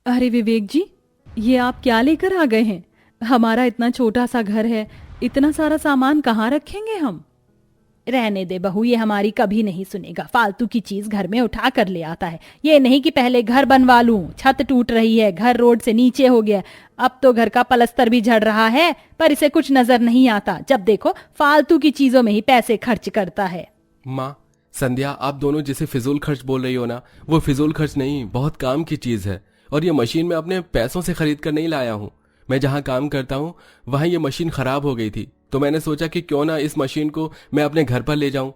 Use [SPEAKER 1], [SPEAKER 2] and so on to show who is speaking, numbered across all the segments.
[SPEAKER 1] अरे विवेक जी, ये आप क्या लेकर आ गए हैं? हमारा इतना छोटा सा घर है, इतना सारा सामान कहाँ रखेंगे हम?
[SPEAKER 2] रहने दे बहू, ये हमारी कभी नहीं सुनेगा। फालतू की चीज घर में उठा कर ले आता है। ये नहीं कि पहले घर बनवा लूं, छत टूट रही है, घर रोड से नीचे हो गया, अब तो घर का पलस्तर भी झड़ रहा है, पर इसे कुछ नजर नहीं आता। जब देखो फालतू की चीजों में ही पैसे खर्च करता है।
[SPEAKER 3] माँ, संध्या, आप दोनों जिसे फिजूल खर्च बोल रही हो ना, वो फिजूल खर्च नहीं, बहुत काम की चीज है। और ये मशीन मैं अपने पैसों से खरीद कर नहीं लाया हूँ। मैं जहाँ काम करता हूँ वहाँ ये मशीन खराब हो गई थी, तो मैंने सोचा कि क्यों ना इस मशीन को मैं अपने घर पर ले जाऊं।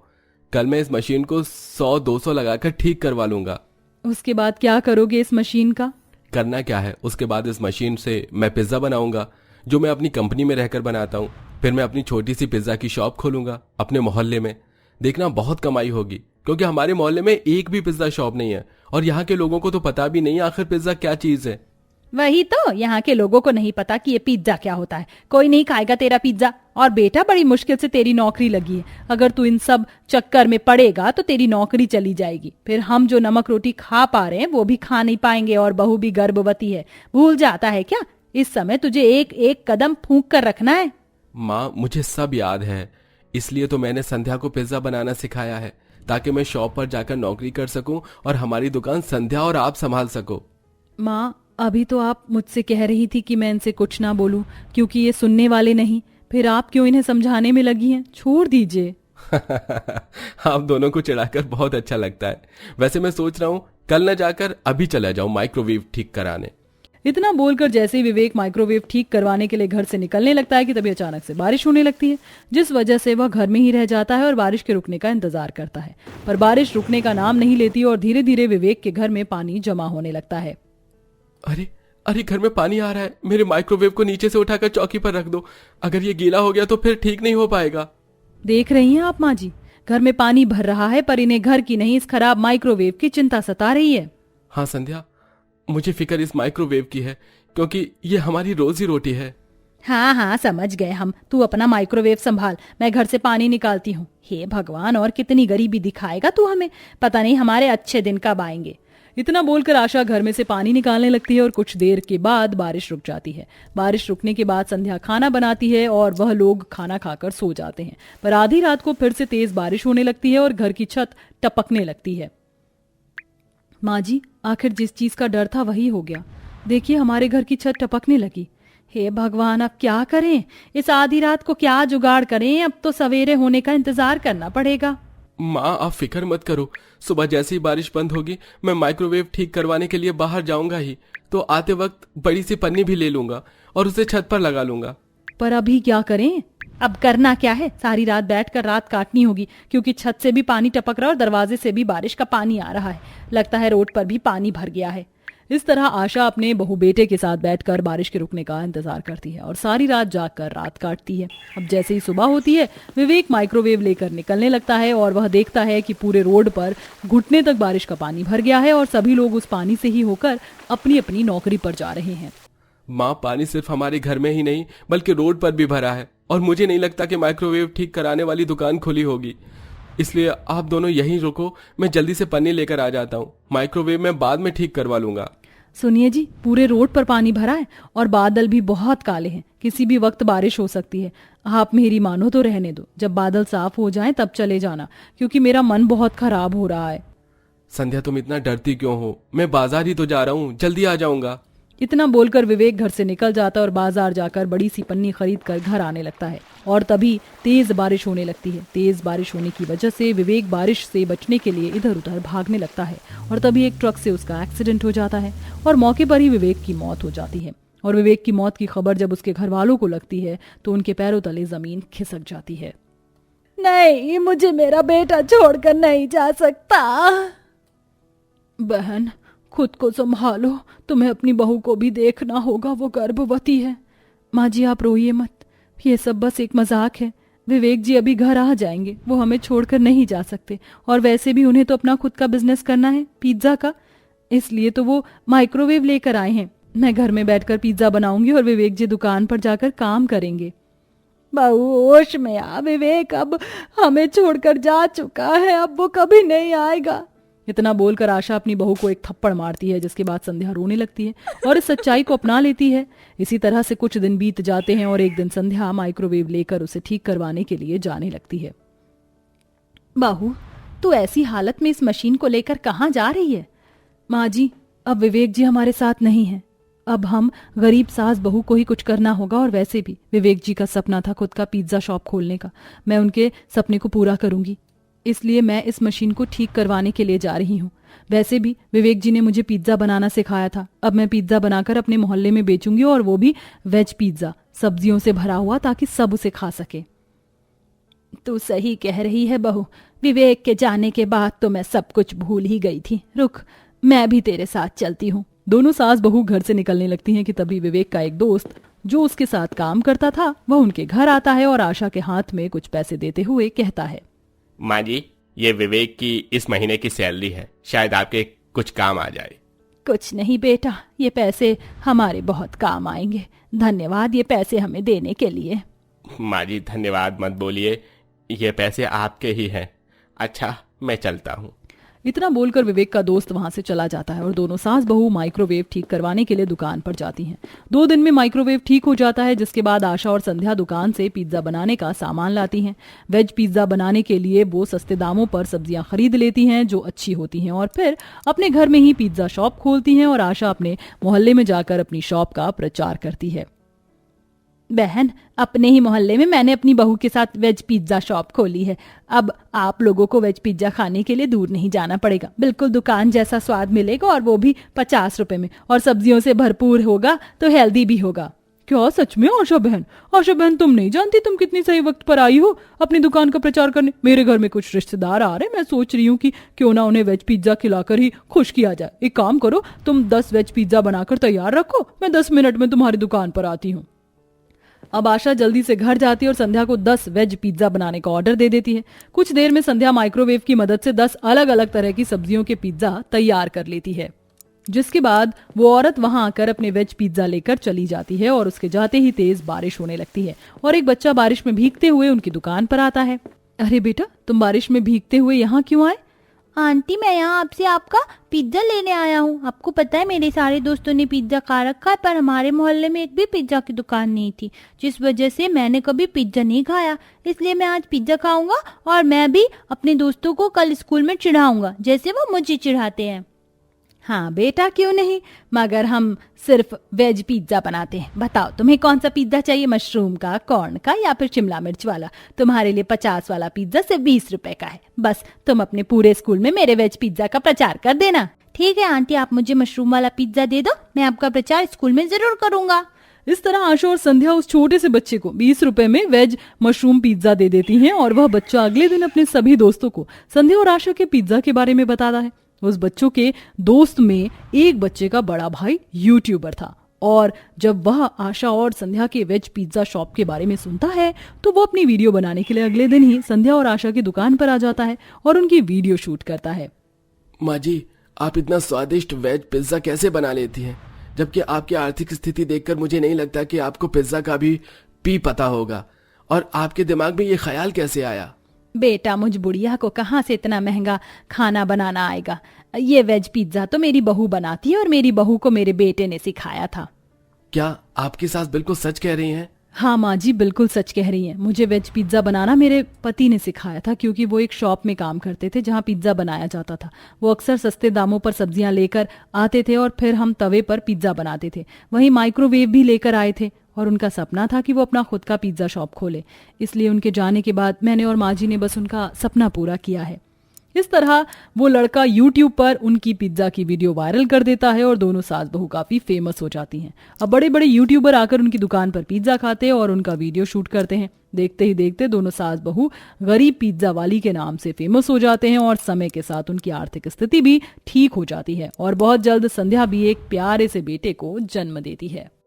[SPEAKER 3] कल मैं इस मशीन को 100-200 लगाकर ठीक करवा लूंगा।
[SPEAKER 1] उसके बाद क्या करोगे इस मशीन का?
[SPEAKER 3] करना क्या है, उसके बाद इस मशीन से मैं पिज्ज़ा बनाऊंगा, जो मैं अपनी कंपनी में रहकर बनाता हूँ। फिर मैं अपनी छोटी सी पिज्ज़ा की शॉप खोलूंगा अपने मोहल्ले में। देखना बहुत कमाई होगी, क्योंकि हमारे मोहल्ले में एक भी पिज्ज़ा शॉप नहीं है, और यहाँ के लोगों को तो पता भी नहीं आखिर पिज्ज़ा क्या चीज़ है।
[SPEAKER 2] वही तो, यहाँ के लोगों को नहीं पता कि ये पिज्जा क्या होता है। कोई नहीं खाएगा तेरा पिज्जा। और बेटा, बड़ी मुश्किल से तेरी नौकरी लगी है। अगर तू इन सब चक्कर में पड़ेगा तो तेरी नौकरी चली जाएगी। फिर हम जो नमक रोटी खा पा रहे हैं वो भी खा नहीं पाएंगे, और बहू भी गर्भवती है। भूल जाता है क्या? इस समय तुझे एक एक कदम फूंक कर रखना है।
[SPEAKER 3] माँ, मुझे सब याद है, इसलिए तो मैंने संध्या को पिज्ज़ा बनाना सिखाया है, ताकि मैं शॉप पर जाकर नौकरी कर सकूं और हमारी दुकान संध्या और आप संभाल सको।
[SPEAKER 1] माँ, अभी तो आप मुझसे कह रही थी कि मैं इनसे कुछ ना बोलूं, क्योंकि ये सुनने वाले नहीं। फिर आप क्यों इन्हें समझाने में लगी हैं? छोड़ दीजिए।
[SPEAKER 3] आप दोनों को चिढ़ाकर बहुत अच्छा लगता है। वैसे मैं सोच रहा हूँ कल न जाकर अभी चला जाऊं माइक्रोवेव ठीक कराने।
[SPEAKER 1] इतना बोलकर जैसे ही विवेक माइक्रोवेव ठीक करवाने के लिए घर से निकलने लगता है कि तभी अचानक से बारिश होने लगती है, जिस वजह से वह घर में ही रह जाता है और बारिश के रुकने का इंतजार करता है। पर बारिश रुकने का नाम नहीं लेती और धीरे धीरे विवेक के घर में पानी जमा होने लगता है।
[SPEAKER 3] अरे अरे, घर में पानी आ रहा है। मेरे माइक्रोवेव को नीचे से उठाकर चौकी पर रख दो। अगर ये गीला हो गया तो फिर ठीक नहीं हो पाएगा।
[SPEAKER 1] देख रही हैं आप माँ जी, घर में पानी भर रहा है, पर इन्हें घर की नहीं, इस खराब माइक्रोवेव की चिंता सता रही है।
[SPEAKER 3] हाँ संध्या, मुझे फिक्र इस माइक्रोवेव की है, क्योंकि ये हमारी रोजी रोटी है।
[SPEAKER 2] हाँ हाँ, समझ गए हम। तू अपना माइक्रोवेव संभाल, मैं घर से पानी निकालती हूँ। हे भगवान, और कितनी गरीबी दिखाएगा तू हमें। पता नहीं हमारे अच्छे दिन कब आएंगे।
[SPEAKER 1] इतना बोलकर आशा घर में से पानी निकालने लगती है और कुछ देर के बाद बारिश रुक जाती है। बारिश रुकने के बाद संध्या खाना बनाती है और वह लोग खाना खाकर सो जाते हैं। पर आधी रात को फिर से तेज बारिश होने लगती है और घर की छत टपकने लगती है। माँ जी, आखिर जिस चीज का डर था वही हो गया। देखिए, हमारे घर की छत टपकने लगी।
[SPEAKER 2] हे भगवान, अब क्या करें? इस आधी रात को क्या जुगाड़ करें? अब तो सवेरे होने का इंतजार करना पड़ेगा।
[SPEAKER 3] माँ, आप फिक्र मत करो। सुबह जैसे ही बारिश बंद होगी मैं माइक्रोवेव ठीक करवाने के लिए बाहर जाऊंगा ही, तो आते वक्त बड़ी सी पन्नी भी ले लूंगा और उसे छत पर लगा लूंगा।
[SPEAKER 1] पर अभी क्या करें?
[SPEAKER 2] अब करना क्या है? सारी रात बैठकर रात काटनी होगी, क्योंकि छत से भी पानी टपक रहा है और दरवाजे से भी बारिश का पानी आ रहा है। लगता है रोड पर भी पानी भर गया है।
[SPEAKER 1] इस तरह आशा अपने बहू बेटे के साथ बैठकर बारिश के रुकने का इंतजार करती है और सारी रात जागकर रात काटती है। अब जैसे ही सुबह होती है, विवेक माइक्रोवेव लेकर निकलने लगता है और वह देखता है कि पूरे रोड पर घुटने तक बारिश का पानी भर गया है और सभी लोग उस पानी से ही होकर अपनी अपनी नौकरी पर जा रहे हैं।
[SPEAKER 3] माँ, पानी सिर्फ हमारे घर में ही नहीं बल्कि रोड पर भी भरा है, और मुझे नहीं लगता कि माइक्रोवेव ठीक कराने वाली दुकान खुली होगी। इसलिए आप दोनों यहीं रुको, मैं जल्दी से पन्नी लेकर आ जाता हूँ। माइक्रोवेव मैं बाद में ठीक करवा लूंगा।
[SPEAKER 1] सुनिए जी, पूरे रोड पर पानी भरा है और बादल भी बहुत काले हैं। किसी भी वक्त बारिश हो सकती है। आप मेरी मानो तो रहने दो, जब बादल साफ हो जाएं तब चले जाना, क्योंकि मेरा मन बहुत खराब हो रहा है।
[SPEAKER 3] संध्या, तुम इतना डरती क्यों हो? मैं बाजार ही तो जा रहा हूँ, जल्दी आ जाऊंगा।
[SPEAKER 1] इतना बोलकर विवेक घर से निकल जाता है और बाजार जाकर बड़ी सी पन्नी खरीद कर घर आने लगता है। और तभी तेज बारिश होने लगती है। तेज बारिश होने की वजह से विवेक बारिश से बचने के लिए इधर उधर भागने लगता है और तभी एक ट्रक से उसका एक्सीडेंट हो जाता है और मौके पर ही विवेक की मौत हो जाती है। और विवेक की मौत की खबर जब उसके घर वालों को लगती है तो उनके पैरों तले जमीन खिसक जाती है।
[SPEAKER 2] नहीं, मुझे मेरा बेटा छोड़कर नहीं जा सकता।
[SPEAKER 1] बहन, खुद को संभालो, तुम्हें अपनी बहू को भी देखना होगा, वो गर्भवती है। माँ जी, आप रोइए मत, ये सब बस एक मजाक है। विवेक जी अभी घर आ जाएंगे, वो हमें छोड़कर नहीं जा सकते। और वैसे भी उन्हें तो अपना खुद का बिजनेस करना है, पिज्जा का, इसलिए तो वो माइक्रोवेव लेकर आए हैं। मैं घर में बैठकर पिज्जा बनाऊंगी और विवेक जी दुकान पर जाकर काम करेंगे।
[SPEAKER 2] बहू, होश में आ। विवेक अब हमें छोड़कर जा चुका है, अब वो कभी नहीं आएगा।
[SPEAKER 1] इतना बोलकर आशा अपनी बहू को एक थप्पड़ मारती है, जिसके बाद संध्या रोने लगती है और इस सच्चाई को अपना लेती है। इसी तरह से कुछ दिन बीत जाते हैं और एक दिन संध्या माइक्रोवेव लेकर उसे ठीक करवाने के लिए जाने लगती है।
[SPEAKER 2] बहू, तू ऐसी हालत में इस मशीन को लेकर कहाँ जा रही है?
[SPEAKER 1] माँ जी, अब विवेक जी हमारे साथ नहीं है। अब हम गरीब सास बहू को ही कुछ करना होगा, और वैसे भी विवेक जी का सपना था खुद का पिज्जा शॉप खोलने का। मैं उनके सपने को पूरा करूंगी, इसलिए मैं इस मशीन को ठीक करवाने के लिए जा रही हूँ। वैसे भी विवेक जी ने मुझे पिज्जा बनाना सिखाया था। अब मैं पिज्जा बनाकर अपने मोहल्ले में बेचूंगी, और वो भी वेज पिज्जा, सब्जियों से भरा हुआ, ताकि सब उसे खा सके।
[SPEAKER 2] तू सही कह रही है बहू, विवेक के जाने के बाद तो मैं सब कुछ भूल ही गई थी। रुक, मैं भी तेरे साथ चलती हूँ।
[SPEAKER 1] दोनों सास बहू घर से निकलने लगती हैं कि तभी विवेक का एक दोस्त जो उसके साथ काम करता था वह उनके घर आता है और आशा के हाथ में कुछ पैसे देते हुए कहता है,
[SPEAKER 3] माँ जी, ये विवेक की इस महीने की सैलरी है, शायद आपके कुछ काम आ जाए।
[SPEAKER 2] कुछ नहीं बेटा, ये पैसे हमारे बहुत काम आएंगे। धन्यवाद ये पैसे हमें देने के लिए।
[SPEAKER 3] माँ जी, धन्यवाद मत बोलिए, ये पैसे आपके ही हैं। अच्छा, मैं चलता हूँ।
[SPEAKER 1] इतना बोलकर विवेक का दोस्त वहां से चला जाता है और दोनों सास बहू माइक्रोवेव ठीक करवाने के लिए दुकान पर जाती हैं। 2 दिन में माइक्रोवेव ठीक हो जाता है, जिसके बाद आशा और संध्या दुकान से पिज्जा बनाने का सामान लाती हैं। वेज पिज्जा बनाने के लिए वो सस्ते दामों पर सब्जियां खरीद लेती हैं जो अच्छी होती हैं, और फिर अपने घर में ही पिज्जा शॉप खोलती हैं। और आशा अपने मोहल्ले में जाकर अपनी शॉप का प्रचार करती है।
[SPEAKER 2] बहन, अपने ही मोहल्ले में मैंने अपनी बहू के साथ वेज पिज्जा शॉप खोली है। अब आप लोगों को वेज पिज्जा खाने के लिए दूर नहीं जाना पड़ेगा। बिल्कुल दुकान जैसा स्वाद मिलेगा, और वो भी 50 रुपए में, और सब्जियों से भरपूर होगा, तो हेल्दी भी होगा।
[SPEAKER 1] क्या सच में आशा बहन? आशा बहन, तुम नहीं जानती तुम कितनी सही वक्त पर आई हो अपनी दुकान का प्रचार करने। मेरे घर में कुछ रिश्तेदार आ रहे, मैं सोच रही हूँ कि क्यों ना उन्हें वेज पिज्जा खिलाकर ही खुश किया जाए। एक काम करो, तुम 10 वेज पिज्जा बनाकर तैयार रखो, मैं 10 मिनट में तुम्हारी दुकान पर आती हूँ। अब आशा जल्दी से घर जाती है और संध्या को 10 वेज पिज्जा बनाने का ऑर्डर दे देती है। कुछ देर में संध्या माइक्रोवेव की मदद से 10 अलग अलग तरह की सब्जियों के पिज्जा तैयार कर लेती है, जिसके बाद वो औरत वहां आकर अपने वेज पिज्जा लेकर चली जाती है। और उसके जाते ही तेज बारिश होने लगती है और एक बच्चा बारिश में भीगते हुए उनकी दुकान पर आता है। अरे बेटा, तुम बारिश में भीगते हुए यहाँ क्यों आए?
[SPEAKER 4] आंटी, मैं यहाँ आपसे आपका पिज्जा लेने आया हूँ। आपको पता है मेरे सारे दोस्तों ने पिज्जा खा रखा है, पर हमारे मोहल्ले में एक भी पिज्जा की दुकान नहीं थी, जिस वजह से मैंने कभी पिज्जा नहीं खाया। इसलिए मैं आज पिज्जा खाऊंगा, और मैं भी अपने दोस्तों को कल स्कूल में चिढ़ाऊंगा, जैसे वो मुझे चिढ़ाते हैं।
[SPEAKER 2] हाँ बेटा, क्यों नहीं, मगर हम सिर्फ वेज पिज्जा बनाते हैं। बताओ तुम्हें कौन सा पिज्जा चाहिए, मशरूम का, कॉर्न का, या फिर शिमला मिर्च वाला? तुम्हारे लिए 50 वाला पिज्जा सिर्फ 20 रुपए का है। बस तुम अपने पूरे स्कूल में मेरे वेज पिज्जा का प्रचार कर देना।
[SPEAKER 4] ठीक है आंटी, आप मुझे मशरूम वाला पिज्जा दे दो, मैं आपका प्रचार स्कूल में जरूर करूंगा।
[SPEAKER 1] इस तरह आशा और संध्या उस छोटे से बच्चे को 20 रुपए में वेज मशरूम पिज्जा दे देती हैं, और वह बच्चा अगले दिन अपने सभी दोस्तों को संध्या और आशा के पिज्जा के बारे में बताता है। उस बच्चों के दोस्त में एक बच्चे का बड़ा भाई यूट्यूबर था, और जब वह आशा और संध्या के वेज पिज्जा शॉप के बारे में सुनता है तो वो अपनी वीडियो बनाने के लिए अगले दिन ही संध्या और आशा की दुकान पर आ जाता है और उनकी वीडियो शूट करता है।
[SPEAKER 3] माँ जी, आप इतना स्वादिष्ट वेज पिज्जा कैसे बना लेती हैं? जबकि आपकी आर्थिक स्थिति देखकर मुझे नहीं लगता कि आपको पिज्जा का भी पता होगा। और आपके दिमाग में ये ख्याल कैसे आया?
[SPEAKER 2] बेटा, मुझ बुढ़िया को कहाँ से इतना महंगा खाना बनाना आएगा। ये वेज पिज्जा तो मेरी बहू बनाती है, और मेरी बहू को मेरे बेटे ने सिखाया था।
[SPEAKER 3] क्या आपकी सास बिल्कुल सच कह रही हैं?
[SPEAKER 1] हाँ माँ जी, बिल्कुल सच कह रही हैं। मुझे वेज पिज्जा बनाना मेरे पति ने सिखाया था, क्योंकि वो एक शॉप में काम करते थे जहाँ पिज्जा बनाया जाता था। वो अक्सर सस्ते दामों पर सब्जियां लेकर आते थे, और फिर हम तवे पर पिज्जा बनाते थे। वहीं माइक्रोवेव भी लेकर आए थे, और उनका सपना था कि वो अपना खुद का पिज्जा शॉप खोले। इसलिए उनके जाने के बाद मैंने और माँ जी ने बस उनका सपना पूरा किया है। इस तरह वो लड़का यूट्यूब पर उनकी पिज्जा की वीडियो वायरल कर देता है, और दोनों सास बहू काफी फेमस हो जाती हैं। अब बड़े बड़े यूट्यूबर आकर उनकी दुकान पर पिज्जा खाते हैं और उनका वीडियो शूट करते हैं। देखते ही देखते दोनों सास बहू गरीब पिज्जा वाली के नाम से फेमस हो जाते हैं, और समय के साथ उनकी आर्थिक स्थिति भी ठीक हो जाती है, और बहुत जल्द संध्या भी एक प्यारे से बेटे को जन्म देती है।